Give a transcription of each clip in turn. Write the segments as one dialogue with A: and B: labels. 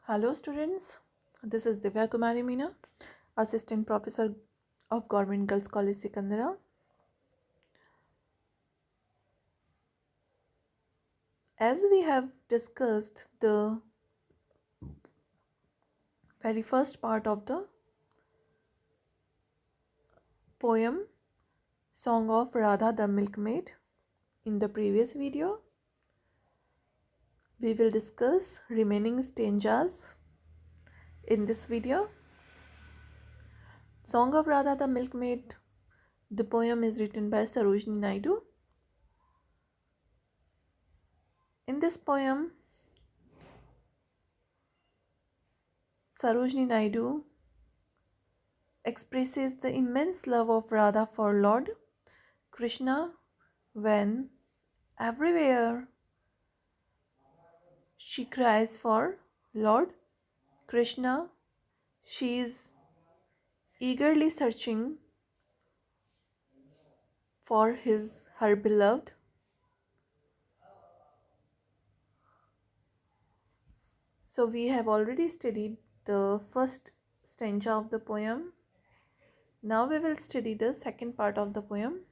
A: Hello students, this is Divya Meena, Assistant Professor of Government Girls College Sikandra. As we have discussed the very first part of the poem Song of Radha the Milkmaid in the previous video, we will discuss remaining stanzas in this video. Song of Radha the Milkmaid, the poem is written by Sarojini Naidu. In this poem, Sarojini Naidu expresses the immense love of Radha for Lord Krishna when everywhere she cries for Lord Krishna. She is eagerly searching for her beloved. So we have already studied the first stanza of the poem. Now we will study the second part of the poem.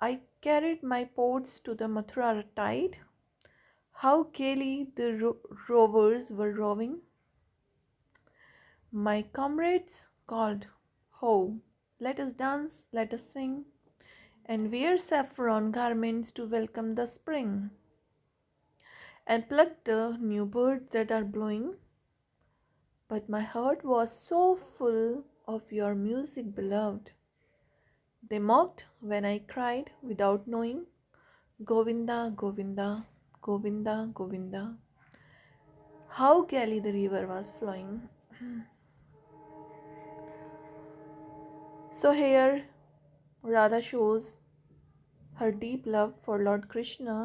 A: I carried my pots to the Mathura tide. How gaily the rovers were rowing. My comrades called, "Ho, let us dance, let us sing, and wear saffron garments to welcome the spring, and pluck the new birds that are blowing." But my heart was so full of your music, beloved. They mocked when I cried without knowing, "Govinda, Govinda, Govinda, Govinda." How gaily the river was flowing. So here Radha shows her deep love for Lord Krishna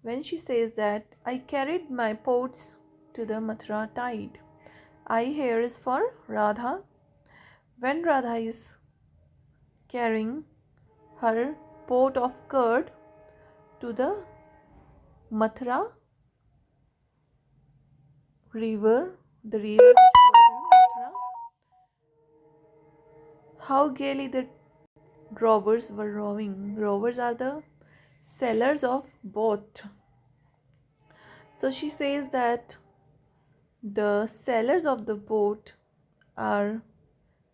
A: when she says that I carried my pots to the Mathura tide. I here is for Radha. When Radha is carrying her pot of curd to the Mathura river, the river which flows in Mathura, how gaily the rowers were rowing. Rowers are the sailors of boat. So she says that the sailors of the boat are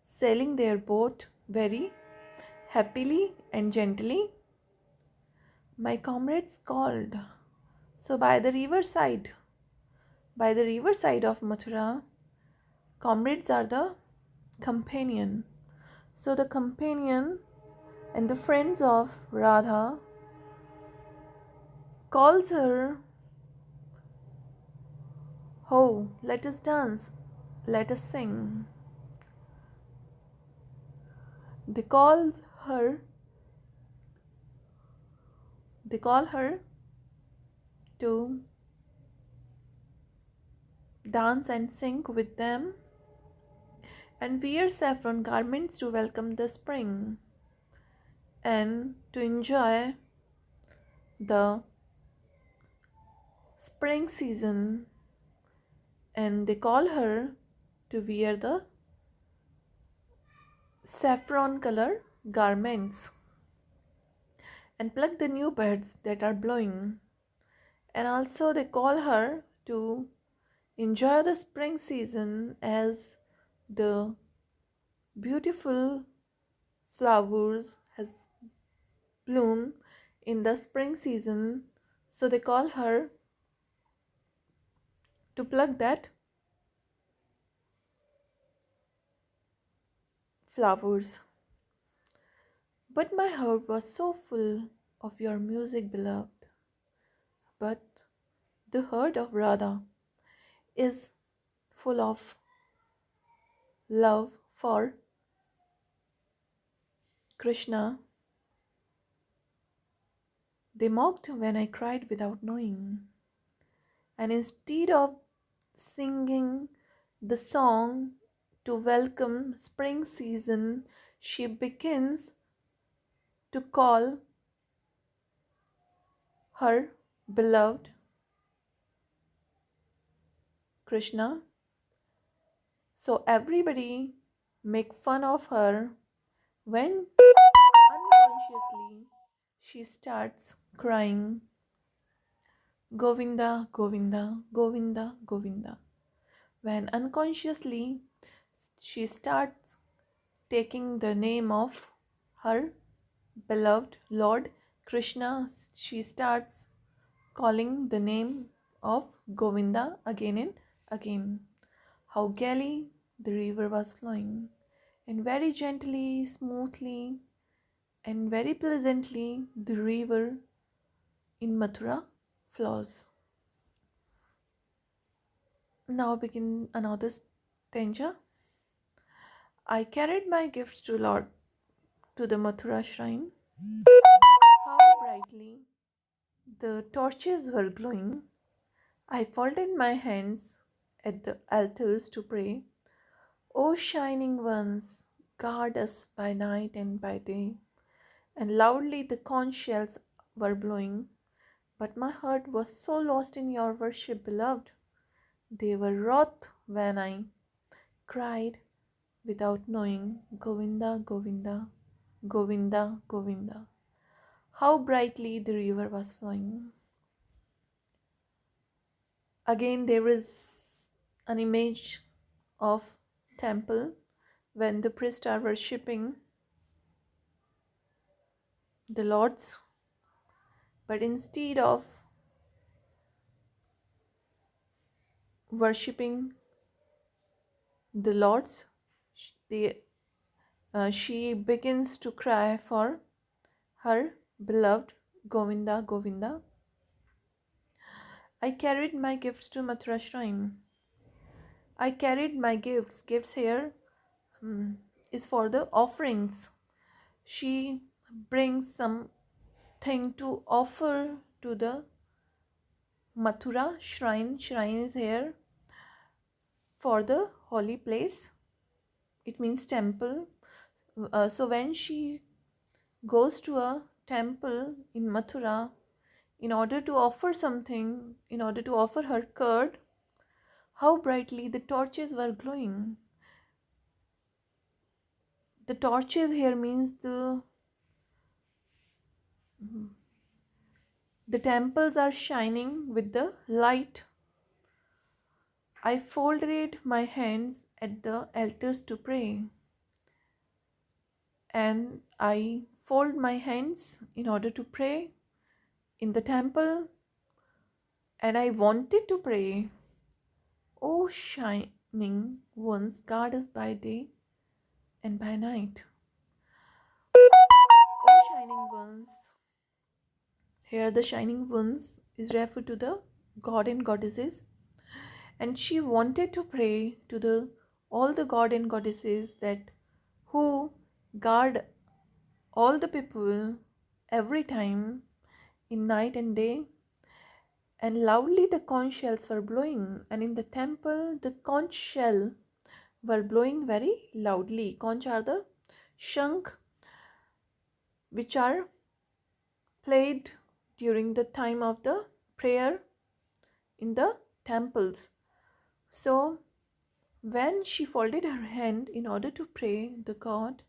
A: sailing their boat very happily and gently. My comrades called. So by the riverside of Mathura, comrades are the companion. So the companion and the friends of Radha calls her, "Ho, let us dance, let us sing." They call her to dance and sing with them and wear saffron garments to welcome the spring and to enjoy the spring season. And they call her to wear the saffron color garments and pluck the new buds that are blowing. And also they call her to enjoy the spring season as the beautiful flowers has bloom in the spring season. So they call her to pluck that flowers. But my heart was so full of your music, beloved. But the heart of Radha is full of love for Krishna. They mocked when I cried without knowing. And instead of singing the song to welcome spring season, she begins to call her beloved Krishna. So everybody make fun of her when unconsciously she starts crying Govinda, Govinda, Govinda, Govinda. When unconsciously she starts taking the name of her beloved Lord Krishna, she starts calling the name of Govinda again and again. How gaily the river was flowing, and very gently, smoothly, and very pleasantly the river in Mathura flows. Now begin another stanza. I carried my gifts to Lord to the Mathura shrine. How brightly the torches were glowing. I folded my hands at the altars to pray. O shining ones, guard us by night and by day. And loudly the conch shells were blowing. But my heart was so lost in your worship, beloved. They were wroth when I cried without knowing, Govinda, Govinda, Govinda, Govinda. How brightly the river was flowing. Again there is an image of temple when the priests are worshipping the lords, but instead of worshipping the lords, she begins to cry for her beloved Govinda, Govinda. I carried my gifts to Mathura shrine. I carried my gifts. Gifts here is for the offerings. She brings something to offer to the Mathura shrine. Shrine is here for the holy place. It means temple. So when she goes to a temple in Mathura, in order to offer something, in order to offer her curd, how brightly the torches were glowing. The torches here means the temples are shining with the light. I folded my hands at the altars to pray, and I fold my hands in order to pray in the temple, and I wanted to pray, O shining ones, guard us by day and by night. O shining ones. Here the shining ones is referred to the god and goddesses, and she wanted to pray to the all the god and goddesses that who guard all the people every time in night and day. And loudly the conch shells were blowing, and in the temple the conch shell were blowing very loudly. Conch are the shank which are played during the time of the prayer in the temples. So when she folded her hand in order to pray the god,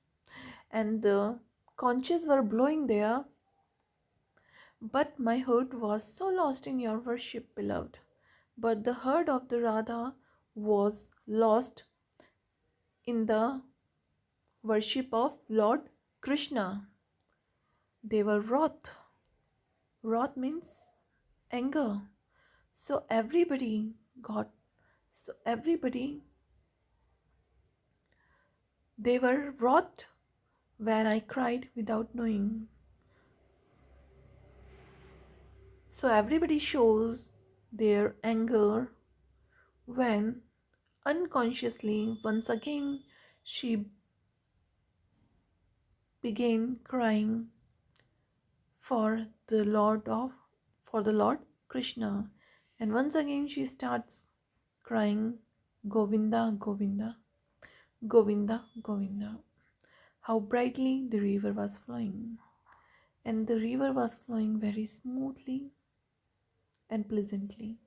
A: and the conches were blowing there, but my heart was so lost in your worship, beloved. But the heart of the Radha was lost in the worship of Lord Krishna. They were wrath. Wrath means anger. So everybody got, so everybody, they were wrath when I cried without knowing. So everybody shows their anger when unconsciously once again she began crying for the Lord Krishna, and once again she starts crying Govinda, Govinda, Govinda, Govinda. How brightly the river was flowing, and the river was flowing very smoothly and pleasantly.